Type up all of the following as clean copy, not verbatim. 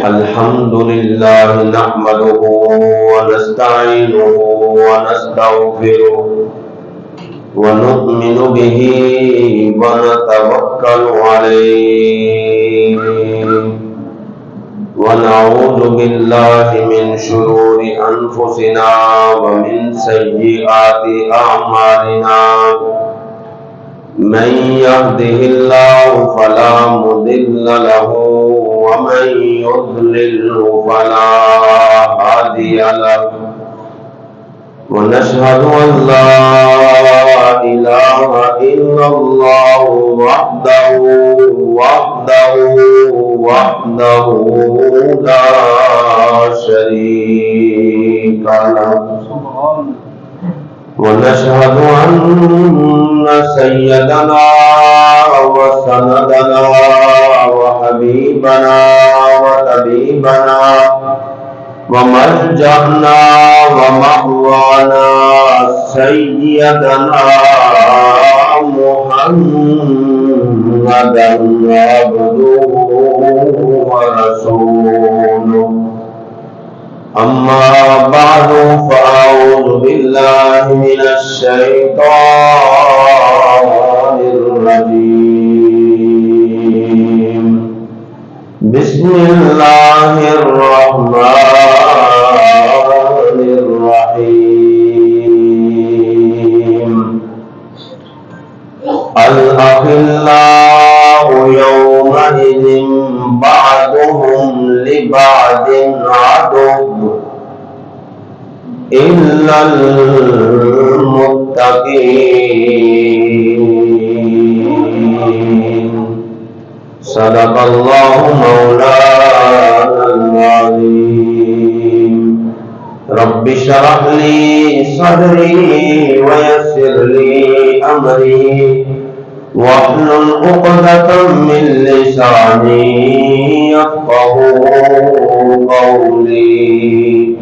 الحمد لله نحمده ونستعينه ونستغفره ونؤمن به ونتوكل عليه ونعوذ بالله من شرور أنفسنا ومن سيئات أعمالنا من يهده الله فلا مضل له ومن يضلله فلا هادي له ونشهد أن لا إله إلا الله وحده لا شريك له ونشهد أن سيدنا وسندنا وحبيبنا وطبيبنا وملجأنا ومأوانا سيدنا محمدا عبده ورسوله أما بعد فأعوذ بالله من الشيطان الرجيم بسم الله الرحمن الرحيم الأخلاء يومئذ بعضهم لبعض عدو إلا المتقين صدق الله مولانا العظيم رب اشرح لي صدري ويسر لي أمري واحلل عقدة من لساني يفقهوا قولي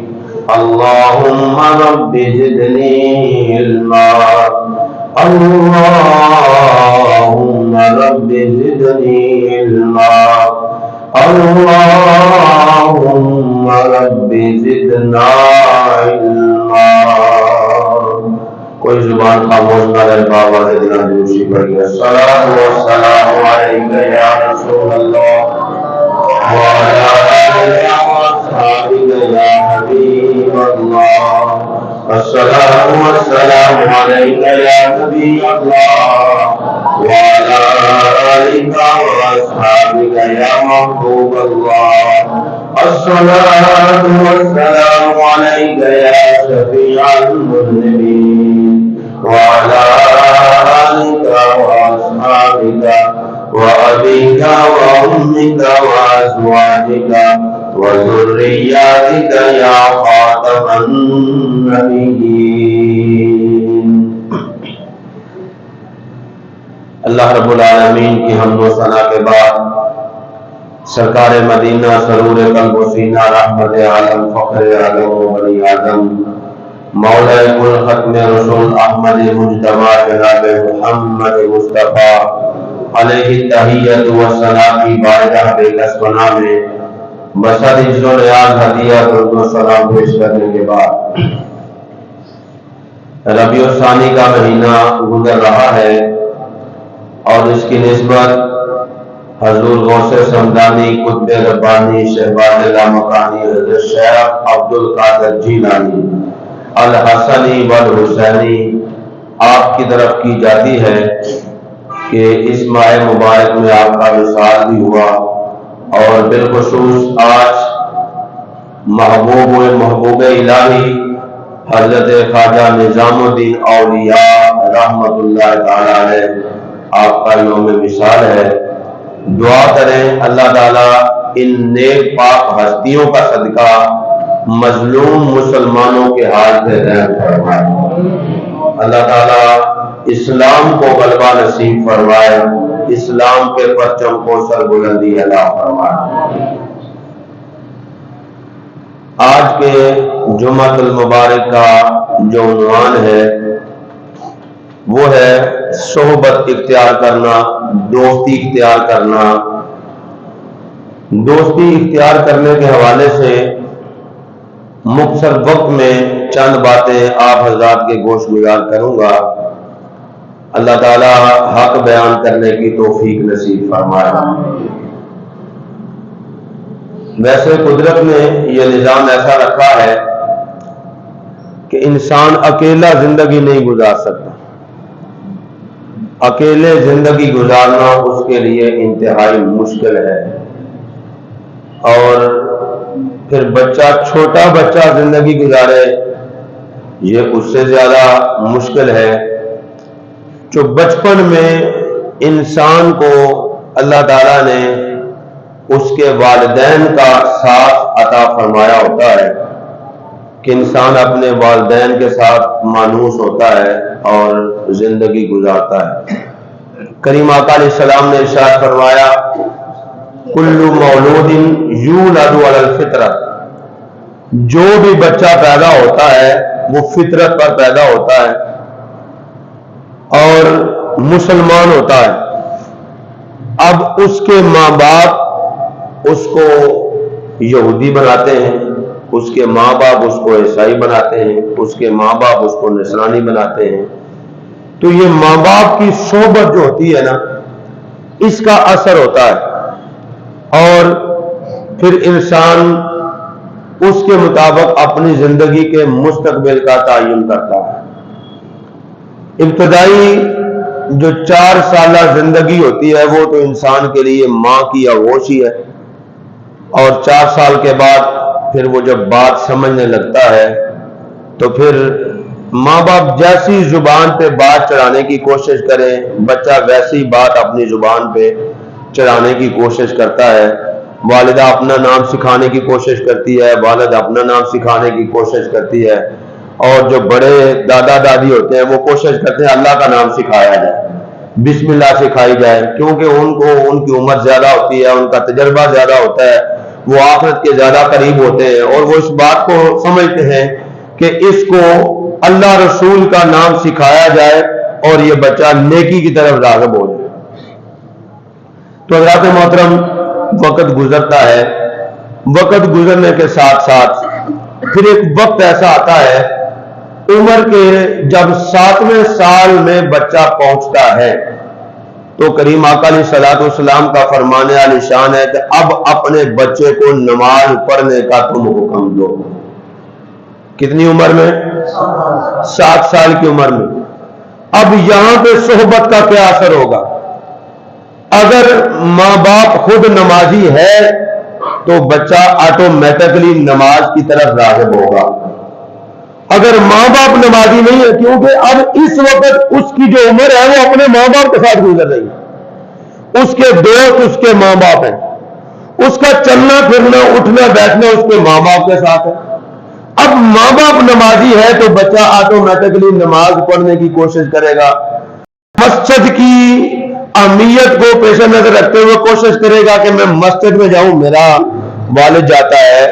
اللهم رب زدني علما اللهم رب زدني علما اللهم رب زدنا علما کوئی زبان خاموش نہ رہے بابا سے دلان جوشی پڑی الصلاة والسلام علیکہ یا رسول اللہ وعلى آلہ وصحبہ یا حبیب اللہ الصلاة والسلام علیکہ یا نبی اللہ وعلى آلہ وصحبہ یا محبوب اللہ الصلاة والسلام علیکہ یا شفیع المذنبین وعلى آلك وأصحابك وأبيك وأمك وأزواجك وذرياتك يا خاتم النبيين اللہ رب العالمین کی حمد و ثنا کے بعد سرکار مدینہ سرور قلب و سینہ رحمت عالم فخر عالم و بنی آدم مولا کل ختم رسول احمد مجتبی جناب محمد مصطفیٰ علیہ تحیت و ثنا کی بارگاہ بے کسبنا میں بسد اجر و نیاز ہدیہ درود و سلام پیش کرنے کے بعد ربیع الثانی کا مہینہ گزر رہا ہے اور اس کی نسبت حضور غوث سمدانی قطب ربانی شہباز لامکانی حضرت شیخ عبدالقادر جیلانی الحسنی والحسینی آپ کی طرف کی جاتی ہے کہ اس ماہ مبارک میں آپ کا وصال بھی ہوا اور بالخصوص آج محبوب الہی حضرت خواجہ نظام الدین اولیاء رحمت اللہ تعالی علیہ آپ کا یوم وصال ہے دعا کریں اللہ تعالیٰ ان نیک پاک ہستیوں کا صدقہ مظلوم مسلمانوں کے حال سے رحم فرمائے اللہ تعالیٰ اسلام کو غلبہ نصیب فرمائے اسلام کے پرچم کو سربلندی عطا فرمائے آج کے جمعۃ المبارک کا جو عنوان ہے وہ ہے صحبت اختیار کرنا، دوستی اختیار کرنا، دوستی اختیار کرنے کے حوالے سے مختصر وقت میں چند باتیں آپ حضرات کے گوش گزار کروں گا۔ اللہ تعالی حق بیان کرنے کی توفیق نصیب فرمائے۔ ویسے قدرت نے یہ نظام ایسا رکھا ہے کہ انسان اکیلا زندگی نہیں گزار سکتا۔ اکیلے زندگی گزارنا اس کے لیے انتہائی مشکل ہے، اور پھر چھوٹا بچہ زندگی گزارے یہ اس سے زیادہ مشکل ہے۔ جو بچپن میں انسان کو اللہ تعالیٰ نے اس کے والدین کا ساتھ عطا فرمایا ہوتا ہے کہ انسان اپنے والدین کے ساتھ مانوس ہوتا ہے اور زندگی گزارتا ہے۔ کریم آقا علیہ السلام نے ارشاد فرمایا کل مولود یولد علی الفطرۃ، جو بھی بچہ پیدا ہوتا ہے وہ فطرت پر پیدا ہوتا ہے اور مسلمان ہوتا ہے۔ اب اس کے ماں باپ اس کو یہودی بناتے ہیں، اس کے ماں باپ اس کو عیسائی بناتے ہیں، اس کے ماں باپ اس کو نصرانی بناتے ہیں۔ تو یہ ماں باپ کی صحبت جو ہوتی ہے نا، اس کا اثر ہوتا ہے، اور پھر انسان اس کے مطابق اپنی زندگی کے مستقبل کا تعین کرتا ہے۔ ابتدائی جو 4 سالہ زندگی ہوتی ہے وہ تو انسان کے لیے ماں کی آغوش ہی ہے، اور 4 سال کے بعد پھر وہ جب بات سمجھنے لگتا ہے تو پھر ماں باپ جیسی زبان پہ بات چڑھانے کی کوشش کریں، بچہ ویسی بات اپنی زبان پہ چڑھانے کی کوشش کرتا ہے۔ والدہ اپنا نام سکھانے کی کوشش کرتی ہے، والد اپنا نام سکھانے کی کوشش کرتی ہے، اور جو بڑے دادا دادی ہوتے ہیں وہ کوشش کرتے ہیں اللہ کا نام سکھایا جائے، بسم اللہ سکھائی جائے، کیونکہ ان کی عمر زیادہ ہوتی ہے، ان کا تجربہ زیادہ ہوتا ہے، وہ آخرت کے زیادہ قریب ہوتے ہیں، اور وہ اس بات کو سمجھتے ہیں کہ اس کو اللہ رسول کا نام سکھایا جائے اور یہ بچہ نیکی کی طرف راغب ہو جائے۔ تو حضرات محترم، وقت گزرتا ہے، وقت گزرنے کے ساتھ ساتھ پھر ایک وقت ایسا آتا ہے عمر کے جب 7ویں سال میں بچہ پہنچتا ہے تو کریم آقا علیہ الصلوۃ والسلام کا فرمان عالی شان ہے کہ اب اپنے بچے کو نماز پڑھنے کا تم حکم دو۔ کتنی عمر میں؟ 7 سال کی عمر میں۔ اب یہاں پہ صحبت کا کیا اثر ہوگا؟ اگر ماں باپ خود نمازی ہے تو بچہ آٹومیٹکلی نماز کی طرف راغب ہوگا۔ اگر ماں باپ نمازی نہیں ہے، کیونکہ اب اس وقت اس کی جو عمر ہے وہ اپنے ماں باپ کے ساتھ گزر رہی ہے، اس کے دوست اس کے ماں باپ ہیں، اس کا چلنا پھرنا اٹھنا بیٹھنا اس کے ماں باپ کے ساتھ ہے۔ اب ماں باپ نمازی ہے تو بچہ آٹومیٹکلی نماز پڑھنے کی کوشش کرے گا، مسجد کی اہمیت کو پیش نظر رکھتے ہوئے کوشش کرے گا کہ میں مسجد میں جاؤں، میرا والد جاتا ہے،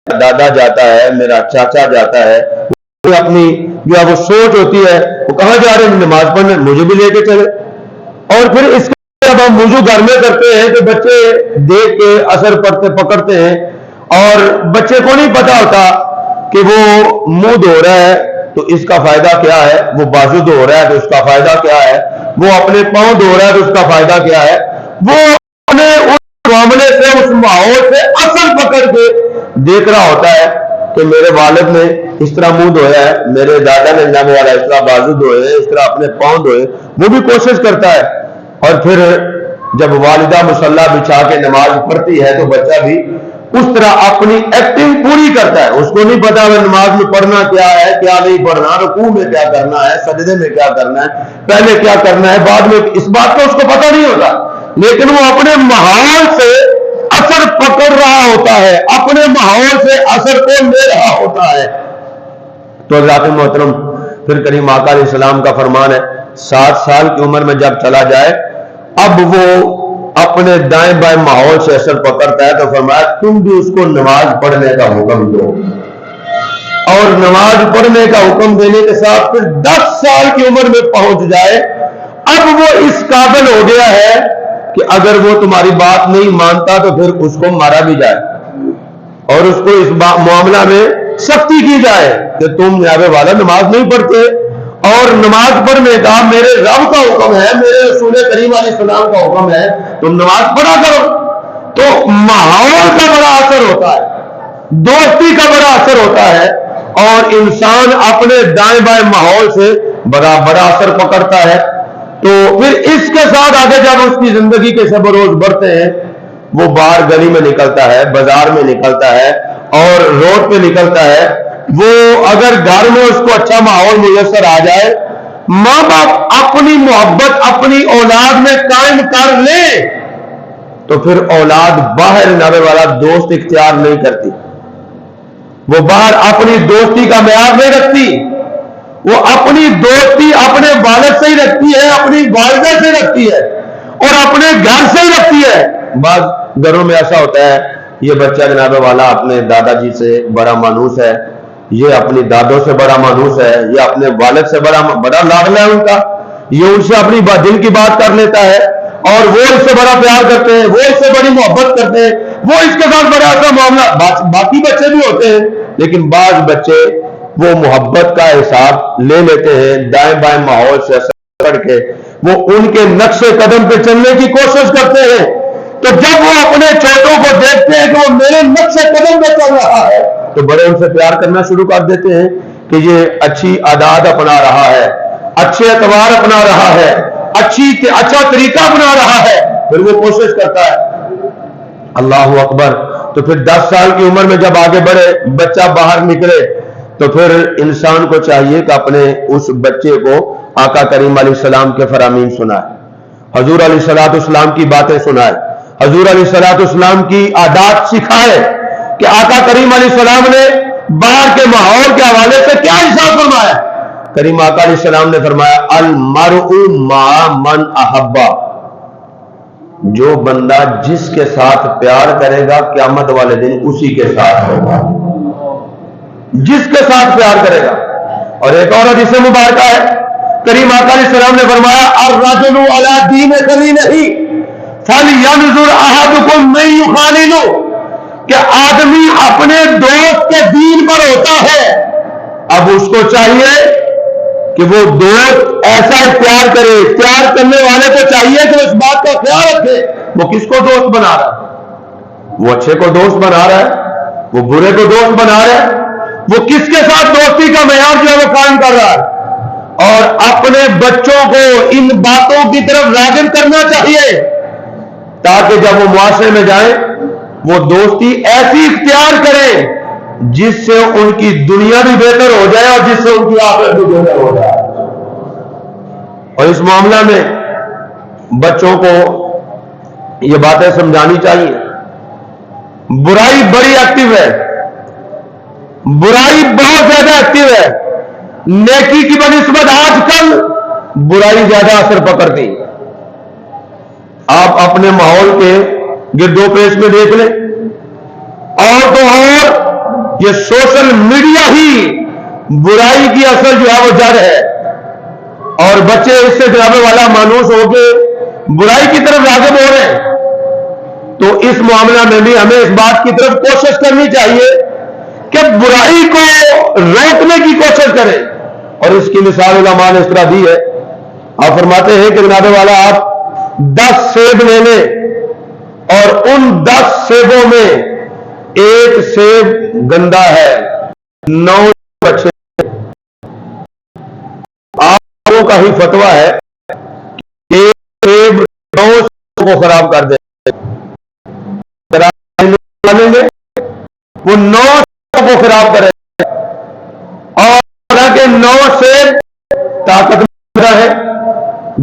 دادا جاتا ہے، میرا چاچا جاتا ہے، اپنی جو وہ سوچ ہوتی ہے وہ کہاں جا رہے ہیں نماز پڑھنے، مجھے بھی لے کے چلے۔ اور پھر اس کے جب ہم وضو گھر میں کرتے ہیں تو بچے دیکھ کے اثر پکڑتے ہیں، اور بچے کو نہیں پتا ہوتا کہ وہ منہ دھو رہا ہے تو اس کا فائدہ کیا ہے، وہ بازو دھو رہا ہے تو اس کا فائدہ کیا ہے، وہ اپنے پاؤں دھو رہا ہے تو اس کا فائدہ کیا ہے۔ وہ اپنے اس معاملے سے اس ماحول سے اثر پکڑ کے دیکھ رہا ہوتا ہے کہ میرے والد نے اس طرح منہ دھویا ہے، میرے دادا نے جانے والا اس طرح بازو دھوئے، اس طرح اپنے پاؤں دھوئے، وہ بھی کوشش کرتا ہے۔ اور پھر جب والدہ مصلی بچھا کے نماز پڑھتی ہے تو بچہ بھی اس طرح اپنی ایکٹنگ پوری کرتا ہے۔ اس کو نہیں پتا وہ نماز میں پڑھنا کیا ہے، کیا نہیں پڑھنا، رکوع میں کیا کرنا ہے، سجدے میں کیا کرنا ہے، پہلے کیا کرنا ہے، بعد میں، اس بات کا اس کو پتا نہیں ہوتا، لیکن وہ اپنے ماحول سے اثر پکڑ رہا ہوتا ہے، اپنے ماحول سے اثر کو لے رہا ہوتا ہے۔ تو حضرات محترم، پھر کریم آقا علیہ السلام کا فرمان ہے 7 سال کی عمر میں جب چلا جائے اب وہ اپنے دائیں بائیں ماحول سے اثر پکڑتا ہے تو فرمایا تم بھی اس کو نماز پڑھنے کا حکم دو۔ اور نماز پڑھنے کا حکم دینے کے ساتھ پھر 10 سال کی عمر میں پہنچ جائے، اب وہ اس قابل ہو گیا ہے کہ اگر وہ تمہاری بات نہیں مانتا تو پھر اس کو مارا بھی جائے اور اس کو اس معاملہ میں سختی کی جائے کہ تم جناب والا نماز نہیں پڑھتے، اور نماز پڑھنے کا میرے رب کا حکم ہے، میرے رسول کریم علیہ السلام کا حکم ہے، تم نماز پڑھا کرو۔ تو ماحول کا بڑا اثر ہوتا ہے، دوستی کا بڑا اثر ہوتا ہے، اور انسان اپنے دائیں بائیں ماحول سے بڑا اثر پکڑتا ہے۔ تو پھر اس کے ساتھ آگے جب اس کی زندگی کے شب و روز بڑھتے ہیں، وہ باہر گلی میں نکلتا ہے، بازار میں نکلتا ہے اور روڈ پہ نکلتا ہے، وہ اگر گھر میں اس کو اچھا ماحول میسر آ جائے، ماں باپ اپنی محبت اپنی اولاد میں قائم کر لیں، تو پھر اولاد باہر جانے والا دوست اختیار نہیں کرتی، وہ باہر اپنی دوستی کا معیار نہیں رکھتی، وہ اپنی دوستی اپنے والد سے ہی رکھتی ہے، اپنی والدہ سے رکھتی ہے اور اپنے گھر سے ہی رکھتی ہے۔ بعض گھروں میں ایسا ہوتا ہے، یہ بچہ جناب والا اپنے دادا جی سے بڑا مانوس ہے، یہ اپنی دادوں سے بڑا مانوس ہے، یہ اپنے والد سے بڑا لاڈلا ہے ان کا، یہ ان سے اپنی دل کی بات کر لیتا ہے اور وہ اس سے بڑا پیار کرتے ہیں، وہ اس سے بڑی محبت کرتے ہیں، وہ اس کے ساتھ بڑا ایسا معاملہ۔ باقی بچے بھی ہوتے ہیں، لیکن بعض بچے وہ محبت کا حساب لے لیتے ہیں، دائیں بائیں ماحول سے اثر کر کے وہ ان کے نقش قدم پہ چلنے کی کوشش کرتے ہیں۔ تو جب وہ اپنے چھوٹوں کو دیکھتے ہیں کہ وہ میرے نقش قدم پہ چل رہا ہے، تو بڑے ان سے پیار کرنا شروع کر دیتے ہیں کہ یہ اچھی عادات اپنا رہا ہے، اچھے اعتبار اپنا رہا ہے، اچھا طریقہ اپنا رہا ہے، پھر وہ کوشش کرتا ہے۔ اللہ اکبر۔ تو پھر 10 سال کی عمر میں جب آگے بڑھے، بچہ باہر نکلے، تو پھر انسان کو چاہیے کہ اپنے اس بچے کو آقا کریم علیہ السلام کے فرامین سنائے، حضور علیہ السلام کی باتیں سنائے، حضور علیہ السلام کی عادات سکھائے کہ آقا کریم علیہ السلام نے باہر کے ماحول کے حوالے سے کیا ارشاد فرمایا۔ کریم آقا علیہ السلام نے فرمایا المرء مع من احبا، جو بندہ جس کے ساتھ پیار کرے گا قیامت والے دن اسی کے ساتھ ہوگا، جس کے ساتھ پیار کرے گا۔ اور ایک اور حدیث مبارکہ ہے، کریم آقا علیہ السلام نے فرمایا الرجل علی دین خلیلہ فلینظر احدکم من یخالل، کہ آدمی اپنے دوست کے دین پر ہوتا ہے، اب اس کو چاہیے کہ وہ دوست ایسا اختیار کرے، اختیار کرنے والے کو چاہیے کہ اس بات کا خیال رکھے وہ کس کو دوست بنا رہا ہے، وہ اچھے کو دوست بنا رہا ہے، وہ برے کو دوست بنا رہا ہے، وہ کس کے ساتھ دوستی کا معیار جو ہے وہ قائم کر رہا ہے۔ اور اپنے بچوں کو ان باتوں کی طرف راغب کرنا چاہیے تاکہ جب وہ معاشرے میں جائیں وہ دوستی ایسی اختیار کریں جس سے ان کی دنیا بھی بہتر ہو جائے اور جس سے ان کی آخرت بھی بہتر ہو جائے۔ اور اس معاملہ میں بچوں کو یہ باتیں سمجھانی چاہیے۔ برائی بڑی ایکٹیو ہے، برائی بہت زیادہ ایکٹیو ہے، نیکی کی بنسبت آج کل برائی زیادہ اثر پکڑتی۔ آپ اپنے ماحول کے گرد و پیش میں دیکھ لیں، اور تو اور یہ سوشل میڈیا ہی برائی کی اثر جو ہے وہ جڑ ہے، اور بچے اس سے جناب والا مانوس ہو کے برائی کی طرف راغب ہو رہے ہیں۔ تو اس معاملہ میں بھی ہمیں اس بات کی طرف کوشش کرنی چاہیے کہ برائی کو روکنے کی کوشش کریں، اور اس کی مثال علماء نے اس طرح دی ہے۔ آپ فرماتے ہیں کہ جناب والا آپ 10 سیب لے لیں اور ان 10 سیبوں میں ایک سیب گندا ہے، 9 اچھے۔ آپ لوگوں کا ہی فتویٰ ہے کہ ایک سیب 9 کو خراب کر دے گے، وہ 9 کو خراب کرے، اور حالانکہ 9 سیب طاقت میں زیادہ ہے،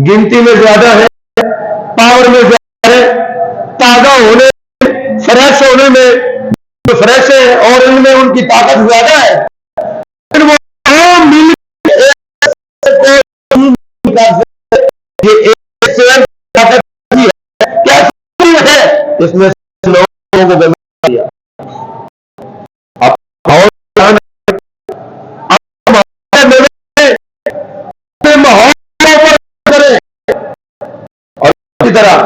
گنتی میں زیادہ ہے، پاور میں زیادہ ہے، تازہ ہونے فریش ہونے میں جو فریش ہے اور ان میں ان کی طاقت زیادہ ہے، لیکن وہ مل یہ ایک سیب طاقت ہے، کیسی ہے اس میں لوگوں کو گندہ کیا۔ طرح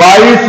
22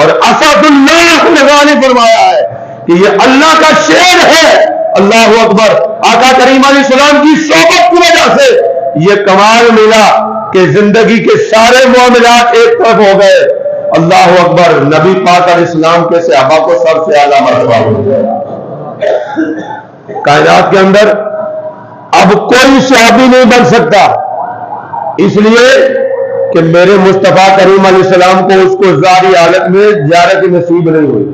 اور اسد اللہ نے غالب فرمایا ہے کہ یہ اللہ کا شیر ہے. اللہ اکبر. آقا کریم علیہ السلام کی صحبت کی وجہ سے یہ کمال ملا کہ زندگی کے سارے معاملات ایک طرف ہو گئے. اللہ اکبر. نبی پاک علیہ السلام کے صحابہ کو سب سے اعلیٰ مرتبہ ہو گیا. کائنات کے اندر اب کوئی صحابی نہیں بن سکتا، اس لیے کہ میرے مصطفیٰ کریم علیہ السلام کو اس کو ظاہری حالت میں زیارت نصیب نہیں ہوئی.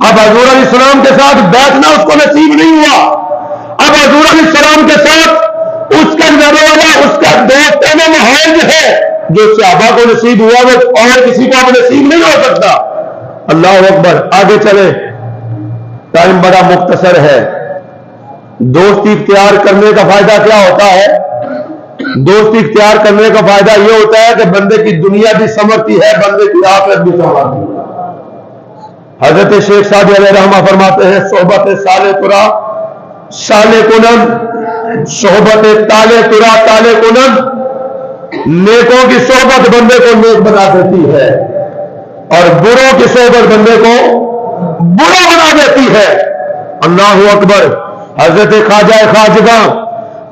اب حضور علیہ السلام کے ساتھ بیٹھنا اس کو نصیب نہیں ہوا. اب حضور علیہ السلام کے ساتھ اس کا نرولا، اس کا دوستانہ ماحول جو ہے، جو صحابہ کو نصیب ہوا وہ اور کسی کو اب نصیب نہیں ہو سکتا. اللہ اکبر. آگے چلے، ٹائم بڑا مختصر ہے. دوستی اختیار کرنے کا فائدہ کیا ہوتا ہے؟ دوستی اختیار کرنے کا فائدہ یہ ہوتا ہے کہ بندے کی دنیا بھی سنورتی ہے، بندے کی آخرت بھی سنورتی ہے. حضرت شیخ سعدی علیہ رحمہ فرماتے ہیں صحبت سالے ترا سالے کنن، صحبت تالے ترا تالے کنن. نیکوں کی صحبت بندے کو نیک بنا دیتی ہے اور بروں کی صحبت بندے کو برا بنا دیتی ہے. اللہ اکبر. حضرت خواجہ خواجگاں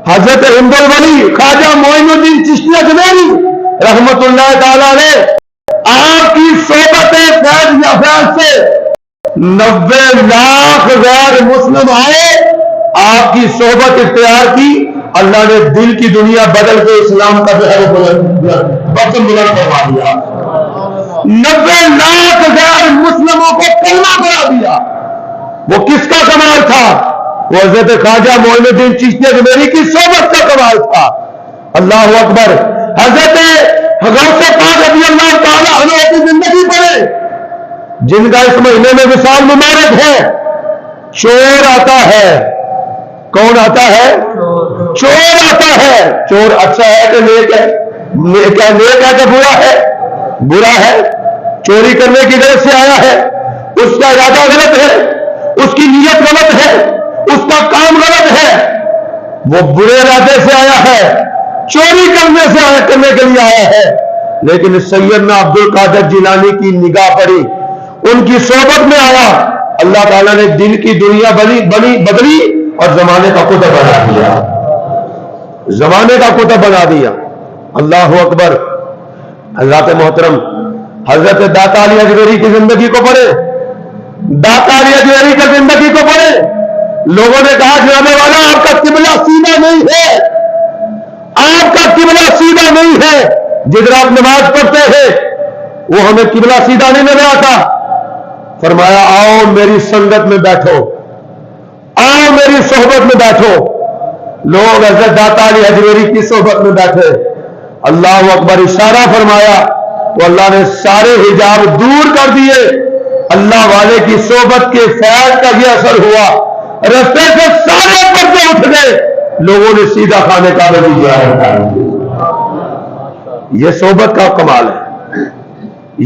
حضرت ہند الولی خواجہ معین الدین چشتی اجمیری رحمت اللہ تعالی علیہ، آپ کی صحبت فیض یافیاض سے 90 لاکھ غیر مسلم آئے. آپ کی صحبت اختیار کی، اللہ نے دل کی دنیا بدل کے اسلام کا بطن بلند کروا دیا. 90 لاکھ غیر مسلموں کو کلمہ کرا دیا. وہ کس کا کمال تھا؟ وہ حضرت خواجہ معین الدین چشتی اجمیری کی صحبت کا کمال تھا. اللہ اکبر. حضرت غوث پاک رضی اللہ تعالی عنہ کی زندگی پڑھے، جن کا اس مہینے میں وصال مبارک ہے. چور آتا ہے. کون آتا ہے؟ چور آتا ہے. چور اچھا ہے کہ نیک ہے؟ نیک ہے کہ برا ہے؟ برا ہے. چوری کرنے کی غرض سے آیا ہے، اس کا ارادہ غلط ہے، اس کی نیت غلط ہے، اس کا کام غلط ہے. وہ برے ارادے سے آیا ہے، چوری کرنے کے لیے آیا ہے. لیکن سیدنا عبد القادر جیلانی کی نگاہ پڑی، ان کی صحبت میں آیا. اللہ تعالیٰ نے دل کی دنیا بدلی اور زمانے کا کتب بنا دیا. زمانے کا کتب بنا دیا. اللہ اکبر. حضرت محترم حضرت داتا علی اجمیری کی زندگی کو پڑھے. داتا علی اجمیری کی زندگی کو پڑھے. لوگوں نے کہا جناب والا آپ کا قبلہ سیدھا نہیں ہے، آپ کا قبلہ سیدھا نہیں ہے. جدھر آپ نماز پڑھتے ہیں وہ ہمیں قبلہ سیدھا نہیں نظر آتا. فرمایا آؤ میری سنگت میں بیٹھو، آؤ میری صحبت میں بیٹھو. لوگ حضرت داتا علی اجمیری کی صحبت میں بیٹھے. اللہ اکبر. اشارہ فرمایا تو اللہ نے سارے حجاب دور کر دیے. اللہ والے کی صحبت کے فیض کا یہ اثر ہوا، رستے سے سارے پردے اٹھ گئے. لوگوں نے سیدھا خانے کعبے کی زیارت کی. یہ صحبت کا کمال ہے،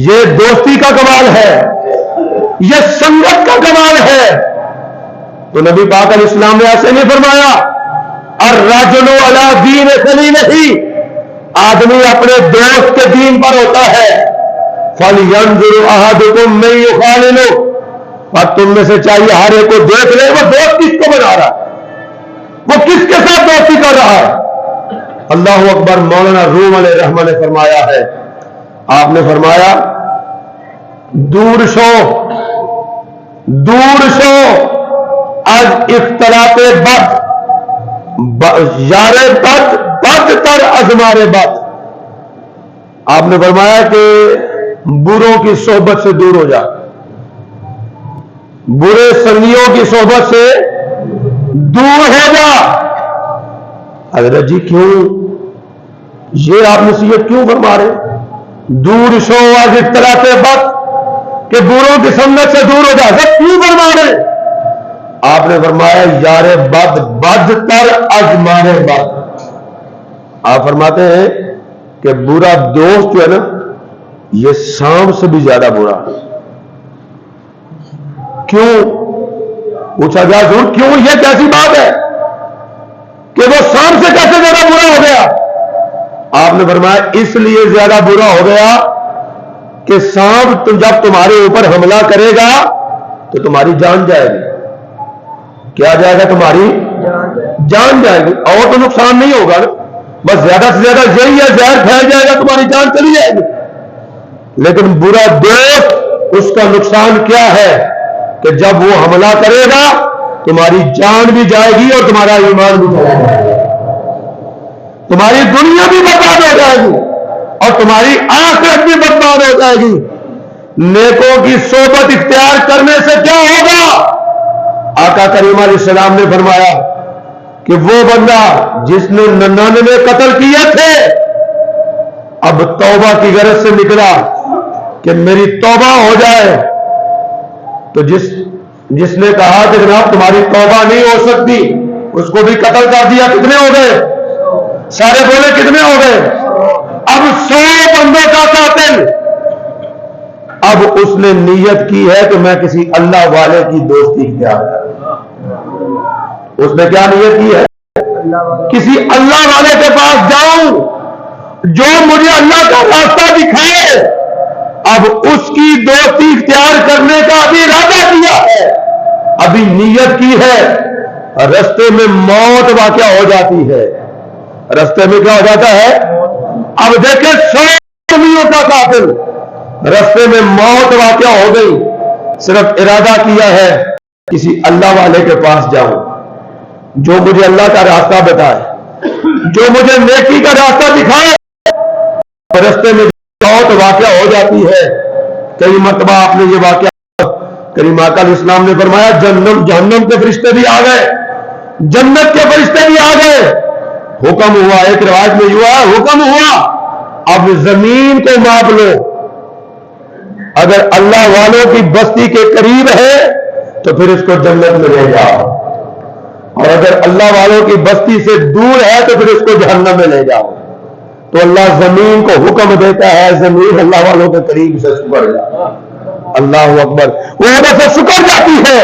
یہ دوستی کا کمال ہے، یہ سنگت کا کمال ہے. تو نبی پاک علیہ السلام نے ایسے نہیں فرمایا الرجل علی دین خلیلہ، آدمی اپنے دوست کے دین پر ہوتا ہے. فَلْيَنْظُرْ أَحَدُكُمْ مَنْ يُخَالِلُ، اور تم میں سے چاہیے ہر ایک کو دیکھ لے وہ دوست کس کو بنا رہا ہے، وہ کس کے ساتھ دوستی کر رہا ہے. اللہ اکبر. مولانا روم علیہ رحمہ نے فرمایا ہے، آپ نے فرمایا دور شو از اختلاط بد یار بد تر از مار بد. آپ نے فرمایا کہ بروں کی صحبت سے دور ہو جا، برے سنگیوں کی صحبت سے دور ہو جا. حضرت جی کیوں یہ آپ نصیحت کیوں فرما رہے؟ دور شو از اختلاط بد، کہ بروں کی سنگت سے دور ہو جا، سب کیوں فرما رہے؟ آپ نے فرمایا یار بد بد تر از مار بد. آپ فرماتے ہیں کہ برا دوست جو ہے نا یہ سانپ سے بھی زیادہ برا. کیوں؟ پوچھا جا ضرور کیوں، یہ کیسی بات ہے کہ وہ سانپ سے کیسے زیادہ برا ہو گیا؟ آپ نے فرمایا اس لیے زیادہ برا ہو گیا کہ سانپ جب تمہارے اوپر حملہ کرے گا تو تمہاری جان جائے گی. کیا جائے گا؟ تمہاری جان جائے گی. اور تو نقصان نہیں ہوگا نا، بس زیادہ سے زیادہ یہی ہے، زہر پھیل جائے گا، تمہاری جان چلی جائے گی. لیکن برا دوست، اس کا نقصان کیا ہے کہ جب وہ حملہ کرے گا تمہاری جان بھی جائے گی اور تمہارا ایمان بھی چلا جائے گا، تمہاری دنیا بھی برباد ہو جائے گی اور تمہاری آخرت بھی برباد ہو جائے گی. نیکوں کی صحبت اختیار کرنے سے کیا ہوگا؟ آقا کریم علیہ السلام نے فرمایا کہ وہ بندہ جس نے 99 قتل کیے تھے اب توبہ کی غرض سے نکلا کہ میری توبہ ہو جائے، تو جس نے کہا کہ جناب تمہاری توبہ نہیں ہو سکتی، اس کو بھی قتل کر دیا. کتنے ہو گئے؟ سارے بولے کتنے ہو گئے؟ اب 100 بندوں کا قاتل. اب اس نے نیت کی ہے کہ میں کسی اللہ والے کی دوستی اختیار کروں. اس نے کیا نیت کی ہے؟ کسی اللہ والے کے پاس جاؤں جو مجھے اللہ کا راستہ دکھائے. اب اس کی دوستی اختیار کرنے کا ابھی ارادہ کیا ہے، ابھی نیت کی ہے. رستے میں موت واقع ہو جاتی ہے. رستے میں کیا ہو جاتا ہے؟ اب دیکھیں 100 آدمیوں کا قاتل، رستے میں موت واقع ہو گئی، صرف ارادہ کیا ہے کسی اللہ والے کے پاس جاؤں جو مجھے اللہ کا راستہ بتائے، جو مجھے نیکی کا راستہ دکھائے. رستے میں موت واقع ہو جاتی ہے. کئی مرتبہ آپ نے یہ واقعہ کریم آقا علیہ السلام نے فرمایا جہنم کے فرشتے بھی آ گئے، جنت کے فرشتے بھی آ گئے. حکم ہوا، ایک روایت میں ہوا حکم ہوا اب زمین کو ماپ لو، اگر اللہ والوں کی بستی کے قریب ہے تو پھر اس کو جنت میں لے جاؤ، اور اگر اللہ والوں کی بستی سے دور ہے تو پھر اس کو جہنم میں لے جاؤ. تو اللہ زمین کو حکم دیتا ہے زمین اللہ والوں کے قریب سے سکڑ جا. اللہ اکبر. وہ ادھر سے سکڑ جاتی ہے،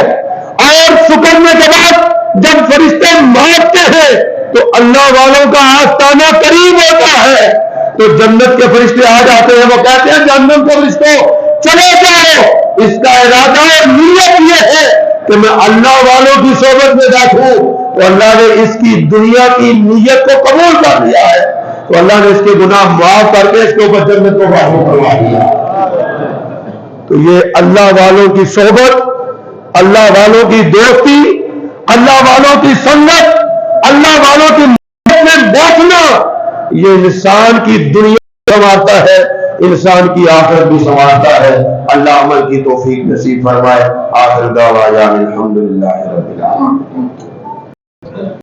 اور سکڑنے کے بعد جب فرشتے مانگتے ہیں تو اللہ والوں کا آستانہ قریب ہوتا ہے. تو جنت کے فرشتے آ جاتے ہیں، وہ کہتے ہیں جہنم کے فرشتوں چلے جاؤ. اس کا ارادہ اور نیت یہ ہے کہ میں اللہ والوں کی صحبت میں بیٹھوں. تو اللہ نے اس کی دنیا کی نیت کو قبول کر لیا ہے، تو اللہ نے اس کے گناہ معاف کر کے اس کے اوپر جنت کو واقع کروا دیا. تو یہ اللہ والوں کی صحبت، اللہ والوں کی دوستی، اللہ والوں کی سنت، اللہ والوں کی محبت میں بیٹھنا، یہ انسان کی دنیا سنوارتا ہے، انسان کی آخرت بھی سنوارتا ہے. اللہ عمل کی توفیق نصیب فرمائے. آخر دعوانا الحمدللہ رب العالمین.